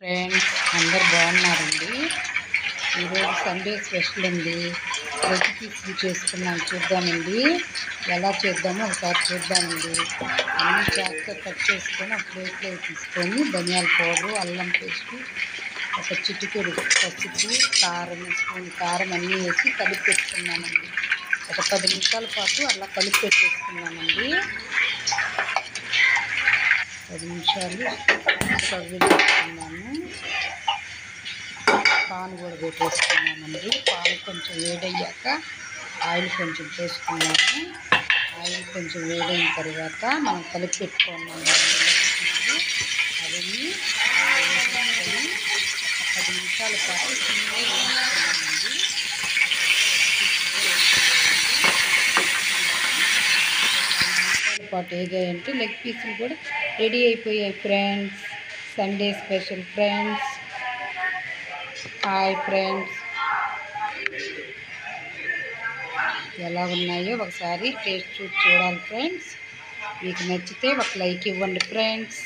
Friends అందరు బాగున్నారండి. ఈరోజు సండే స్పెషల్ ఉంది. వెజ్ పీసులు చేసుకున్నాను, చూద్దామండి. ఎలా చేద్దామో ఒకసారి చూద్దామండి. అన్నీ చక్కగా కట్ చేసుకొని ఒక ప్లేట్లో తీసుకొని ధనియాల పౌడరు, అల్లం పేస్టు, ఒక చిటికెడు పసుపు, కారం, స్పూన్ కారం అన్నీ వేసి కలిపి పెట్టుకున్నానండి. ఒక 10 నిమిషాల పాటు అలా కలిపి పెట్టేసుకున్నానండి. 10 నిమిషాలు స్టవ్ వెలిగించుకున్నాను. పాన్ కూడా పెట్టేసుకున్నానండి. పాన్ కొంచెం వేడయ్యాక ఆయిల్ కొంచెం పోసుకున్నాము. ఆయిల్ కొంచెం వేడైన తర్వాత మనం కలిపి పెట్టుకున్నాము అవన్నీ వేసుకొని ఒక 10 నిమిషాల పాటు సిమ్లో వేసుకున్నామండి. పాటు వేగాయంటే లెగ్ పీసులు కూడా రెడీ అయిపోయాయి friends. Sunday special friends. Hi friends, ఎలా ఉన్నాయో ఒకసారి టేస్ట్ చూడాలి ఫ్రెండ్స్. మీకు నచ్చితే ఒక లైక్ ఇవ్వండి ఫ్రెండ్స్.